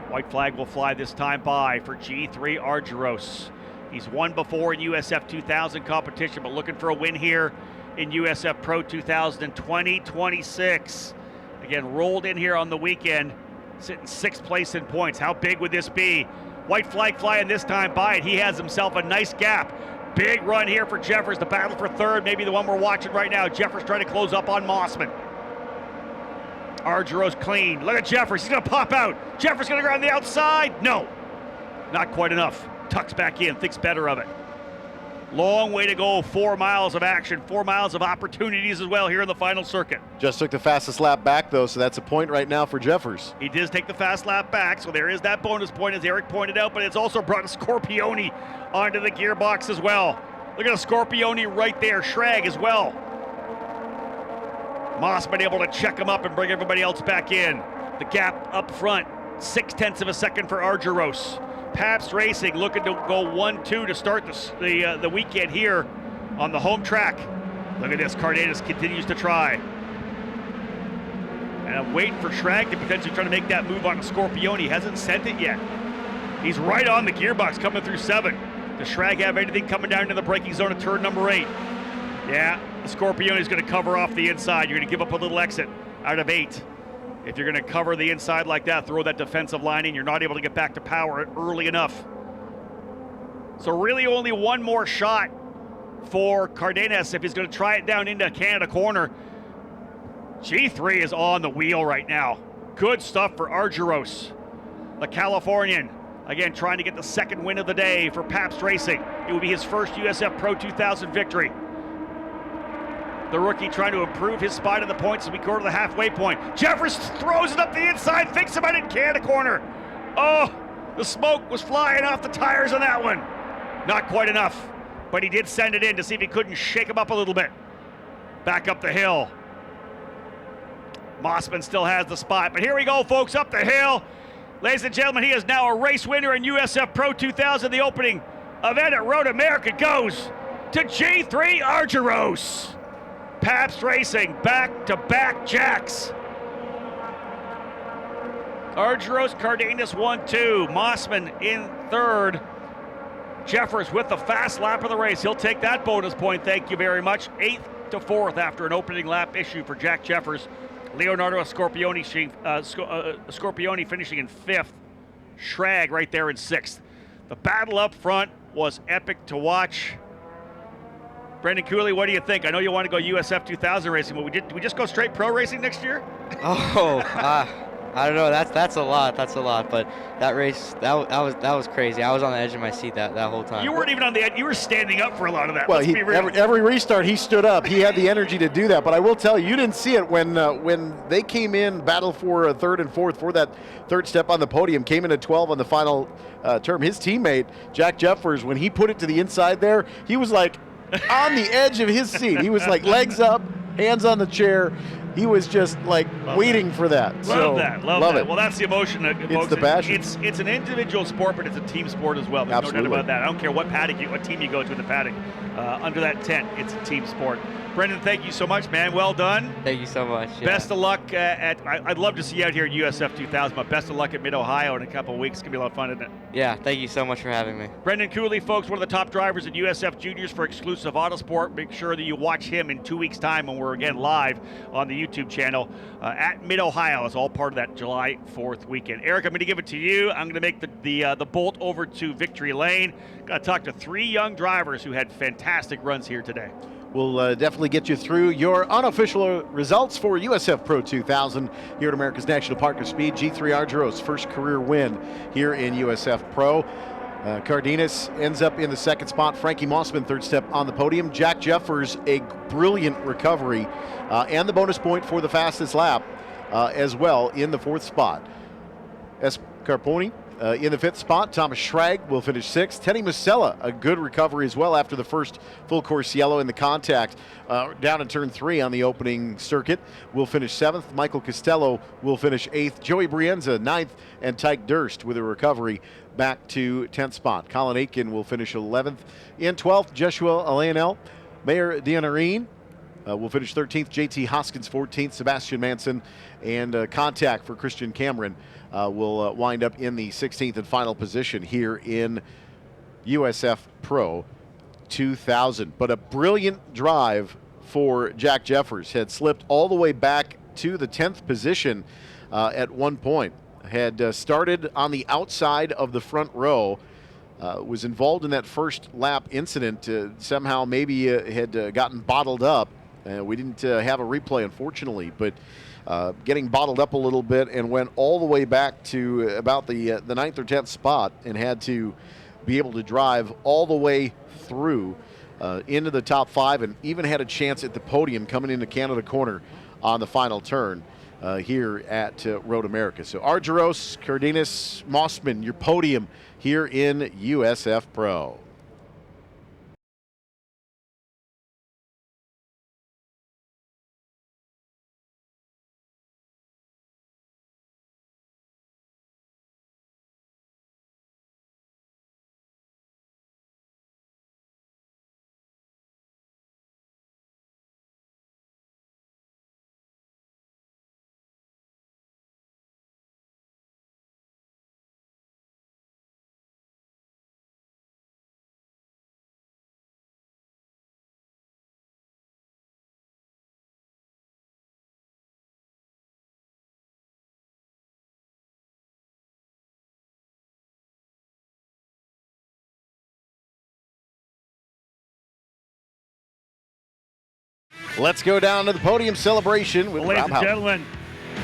White flag will fly this time by for G3 Argyros. He's won before in USF 2000 competition, but looking for a win here in USF Pro 2000 2026. Again, rolled in here on the weekend, sitting 6th place in points. How big would this be? White flag flying this time by it. He has himself a nice gap. Big run here for Jeffers. The battle for 3rd, maybe the one we're watching right now. Jeffers trying to close up on Mossman. Argyros clean. Look at Jeffers. He's going to pop out. Jeffers going to go on the outside. No, not quite enough. Tucks back in, thinks better of it. Long way to go. 4 miles of action, 4 miles of opportunities as well here in the final circuit. Just took the fastest lap back, though, so that's a point right now for Jeffers. He did take the fast lap back, so there is that bonus point, as Eric pointed out, but it's also brought Scorpione onto the gearbox as well. Look at a Scorpione right there. Schrag as well. Moss been able to check him up and bring everybody else back in. The gap up front, 0.6 of a second for Argyros. Pabst Racing looking to go 1-2 to start the weekend here on the home track. Look at this, Cardenas continues to try. And I'm waiting for Schrag to potentially try to make that move on Scorpione. He hasn't sent it yet. He's right on the gearbox coming through 7. Does Schrag have anything coming down into the braking zone at turn number 8? Yeah, the Scorpione is going to cover off the inside. You're going to give up a little exit out of 8. If you're going to cover the inside like that, throw that defensive line in, you're not able to get back to power early enough. So really only one more shot for Cardenas if he's going to try it down into Canada corner. G3 is on the wheel right now. Good stuff for Argyros. The Californian, again, trying to get the 2nd win of the day for Pabst Racing. It will be his first USF Pro 2000 victory. The rookie trying to improve his spot in the points as we go to the halfway point. Jeffers throws it up the inside, thinks about it in Canada corner. Oh, the smoke was flying off the tires on that one. Not quite enough, but he did send it in to see if he couldn't shake him up a little bit. Back up the hill. Mossman still has the spot, but here we go, folks, up the hill. Ladies and gentlemen, he is now a race winner in USF Pro 2000. The opening event at Road America goes to G3 Argyros. Pabst Racing, back-to-back jacks. Argyros, Cardenas 1-2. Mossman in third. Jeffers with the fast lap of the race. He'll take that bonus point. Thank you very much. 8th to 4th after an opening lap issue for Jack Jeffers. Leonardo Scorpioni finishing in 5th. Schrag right there in 6th. The battle up front was epic to watch. Brendan Cooley, what do you think? I know you want to go USF 2000 racing, but do we just go straight pro racing next year? I don't know. That's a lot. That's a lot. But that race, that was crazy. I was on the edge of my seat that whole time. You weren't even on the edge. You were standing up for a lot of that. Well, Let's be real. every restart he stood up. He had the energy to do that. But I will tell you, you didn't see it when they came in, battle for 3rd and 4th for that 3rd step on the podium. Came in at 12 on the final term. His teammate Jack Jeffers, when he put it to the inside there, he was like on the edge of his seat. He was like legs up, hands on the chair. He was just like waiting for that. Love that. Well, that's the emotion. It's the passion. It's an individual sport, but it's a team sport as well. There's Absolutely. no doubt about that. I don't care what team you go to in the paddock. Under that tent, it's a team sport. Brendan, thank you so much, man. Well done. Thank you so much. Yeah. Best of luck I'd love to see you out here at USF 2000, but best of luck at Mid-Ohio in a couple of weeks. It's going to be a lot of fun, isn't it? Yeah, thank you so much for having me. Brendan Cooley, folks, one of the top drivers in USF Juniors for exclusive Autosport. Make sure that you watch him in 2 weeks' time when we're again live on the YouTube channel at Mid-Ohio. It's all part of that July 4th weekend. Eric, I'm going to give it to you. I'm going to make the bolt over to Victory Lane. Got to talk to 3 young drivers who had fantastic runs here today. We'll definitely get you through your unofficial results for USF Pro 2000 here at America's National Park of Speed. G3 Argyros, first career win here in USF Pro. Cardenas ends up in the 2nd spot. Frankie Mossman, 3rd step on the podium. Jack Jeffers, a brilliant recovery and the bonus point for the fastest lap as well in the 4th spot. Carponi in the 5th spot. Thomas Schrag will finish 6th. Teddy Masella, a good recovery as well after the first full course yellow in the contact down in turn 3 on the opening circuit, will finish 7th. Michael Costello will finish 8th. Joey Brienza 9th, and Tyke Durst with a recovery back to 10th spot. Colin Aitken will finish 11th. In 12th, Joshua Lionel. Mayor Dianarine will finish 13th. JT Hoskins 14th. Sebastian Manson and contact for Christian Cameron will wind up in the 16th and final position here in USF Pro 2000. But a brilliant drive for Jack Jeffers. Had slipped all the way back to the 10th position at one point. Had started on the outside of the front row. Was involved in that first lap incident. Somehow maybe had gotten bottled up. We didn't have a replay, unfortunately, but getting bottled up a little bit and went all the way back to about the 9th or 10th spot and had to be able to drive all the way through into the top 5 and even had a chance at the podium coming into Canada Corner on the final turn here at Road America. So Argyros, Cardenas, Mossman, your podium here in USF Pro. Let's go down to the podium celebration with Ladies Rob and Houghton. gentlemen,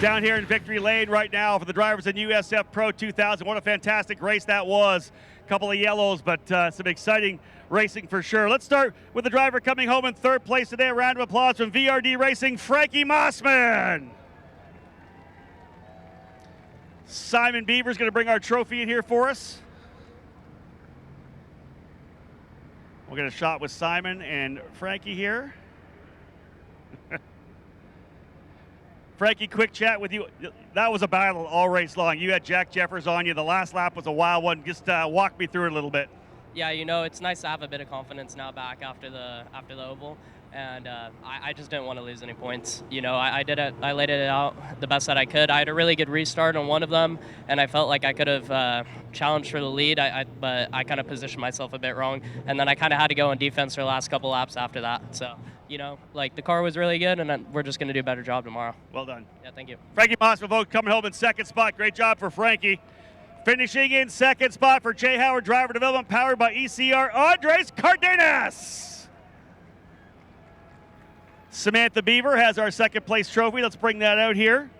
down here in Victory Lane right now for the drivers in USF Pro 2000. What a fantastic race that was. A couple of yellows, but some exciting racing for sure. Let's start with the driver coming home in 3rd place today. A round of applause from VRD Racing, Frankie Mossman. Simon Beaver's going to bring our trophy in here for us. We'll get a shot with Simon and Frankie here. Frankie, quick chat with you. That was a battle all race long. You had Jack Jeffers on you. The last lap was a wild one. Just walk me through it a little bit. Yeah, you know, it's nice to have a bit of confidence now back after the oval. and I just didn't want to lose any points. You know, I did it. I laid it out the best that I could. I had a really good restart on one of them, and I felt like I could have challenged for the lead. But I kind of positioned myself a bit wrong, and then I kind of had to go on defense for the last couple laps after that. So, you know, like the car was really good, and then we're just going to do a better job tomorrow. Well done. Yeah, thank you. Frankie Mosvold coming home in second spot. Great job for Frankie. Finishing in second spot for Jay Howard Driver Development, powered by ECR, Andres Cardenas. Samantha Beaver has our second place trophy. Let's bring that out here.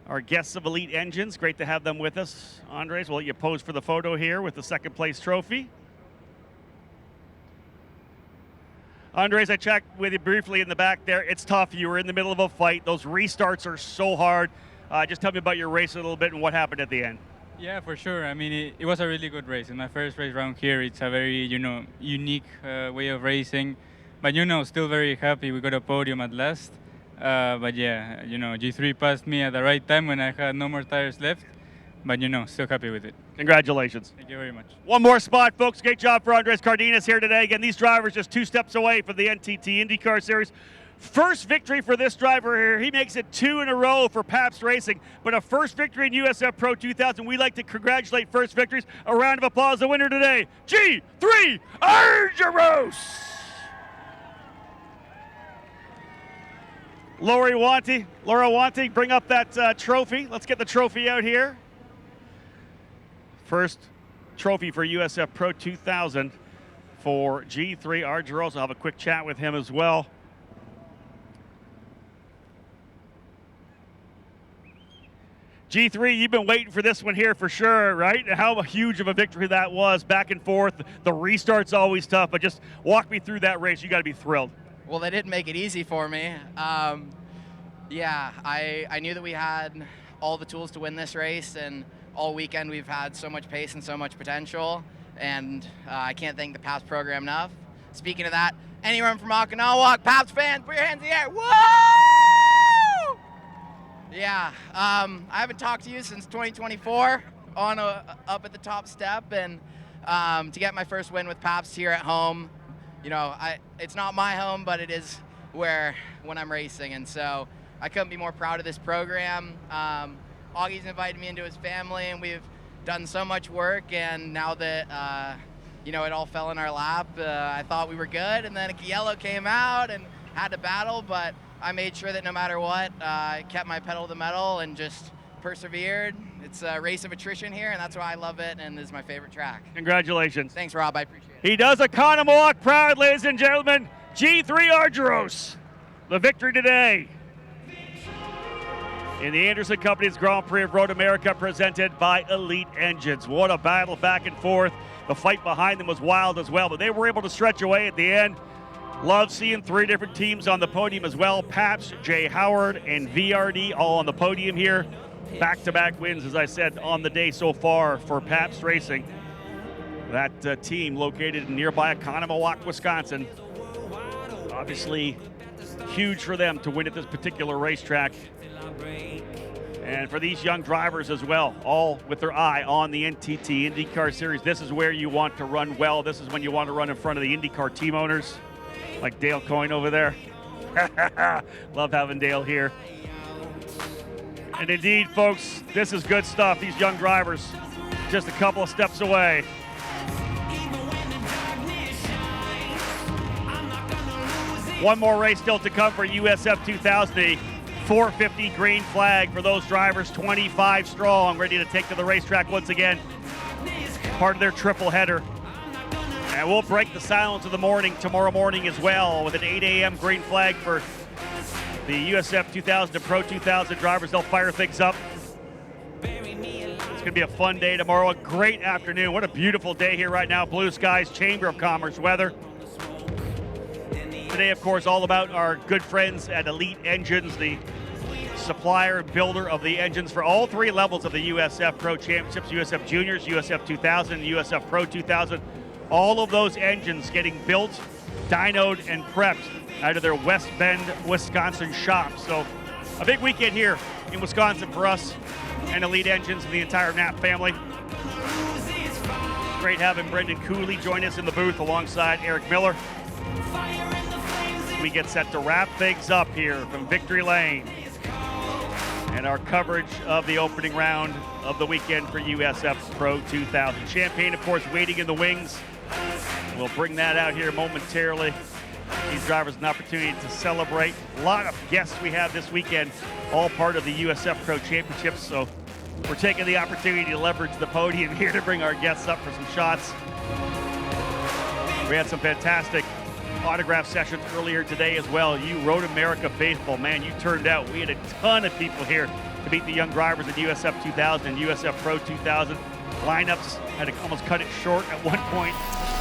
Our guests of Elite Engines, great to have them with us. Andres, we'll let you pose for the photo here with the second place trophy. Andres, I checked with you briefly in the back there. It's tough. You were in the middle of a fight. Those restarts are so hard. Just tell me about your race a little bit and what happened at the end. Yeah, for sure. I mean, it was a really good race. In my first race around here, it's a very, unique way of racing. But, still very happy we got a podium at last. But yeah, G3 passed me at the right time when I had no more tires left. But, still happy with it. Congratulations. Thank you very much. One more spot, folks. Great job for Andres Cardenas here today. Again, these drivers just 2 steps away from the NTT IndyCar Series. First victory for this driver here. He makes it 2 in a row for Pabst Racing, but a first victory in USF Pro 2000. We like to congratulate first victories. A round of applause. The winner today, G3 Argyros. Laura Wanty, bring up that trophy. Let's get the trophy out here. First trophy for USF Pro 2000 for G3 Argyros. I'll have a quick chat with him as well. G3, you've been waiting for this one here for sure, right? How huge of a victory that was, back and forth. The restart's always tough, but just walk me through that race. You got to be thrilled. Well, they didn't make it easy for me. Yeah, I knew that we had all the tools to win this race, and all weekend we've had so much pace and so much potential, and I can't thank the Pabst program enough. Speaking of that, anyone from Okinawa, Pabst fans, put your hands in the air. Woo! Yeah, I haven't talked to you since 2024 up at the top step, and to get my first win with Pabst here at home, it's not my home, but it is when I'm racing, and so I couldn't be more proud of this program. Augie's invited me into his family, and we've done so much work, and now that it all fell in our lap, I thought we were good, and then yellow came out and had to battle, but I made sure that no matter what, I kept my pedal to the metal and just persevered. It's a race of attrition here, and that's why I love it, and this is my favorite track. Congratulations. Thanks, Rob. I appreciate it. He does a Conomowoc proud, ladies and gentlemen. G3 Argyros, the victory today in the Andersen Company's Grand Prix of Road America, presented by Elite Engines. What a battle back and forth. The fight behind them was wild as well, but they were able to stretch away at the end. Love seeing 3 different teams on the podium as well. Pabst, Jay Howard, and VRD all on the podium here. Back-to-back wins, as I said, on the day so far for Pabst Racing. That team located in nearby Oconomowoc, Wisconsin. Obviously, huge for them to win at this particular racetrack. And for these young drivers as well, all with their eye on the NTT IndyCar Series. This is where you want to run well. This is when you want to run in front of the IndyCar team owners, like Dale Coyne over there. Love having Dale here. And indeed, folks, this is good stuff. These young drivers, just a couple of steps away. One more race still to come for USF 2000, the 450 green flag for those drivers, 25 strong, ready to take to the racetrack once again. Part of their triple header. And we'll break the silence of the morning tomorrow morning as well with an 8 a.m. green flag for the USF 2000 and Pro 2000 drivers. They'll fire things up. It's going to be a fun day tomorrow, a great afternoon. What a beautiful day here right now. Blue skies, Chamber of Commerce weather. Today, of course, all about our good friends at Elite Engines, the supplier and builder of the engines for all 3 levels of the USF Pro Championships, USF Juniors, USF 2000, and USF Pro 2000. All of those engines getting built, dynoed, and prepped out of their West Bend, Wisconsin shop. So a big weekend here in Wisconsin for us and Elite Engines and the entire Knapp family. Great having Brendan Cooley join us in the booth alongside Eric Miller. we get set to wrap things up here from Victory Lane and our coverage of the opening round of the weekend for USF Pro 2000. Champagne, of course, waiting in the wings. We'll bring that out here momentarily. These drivers an opportunity to celebrate. A lot of guests we have this weekend, all part of the USF Pro Championships. So we're taking the opportunity to leverage the podium here to bring our guests up for some shots. We had some fantastic autograph sessions earlier today as well. You Road America faithful, man, you turned out. We had a ton of people here to meet the young drivers at USF 2000 and USF Pro 2000. Lineups had to almost cut it short at one point.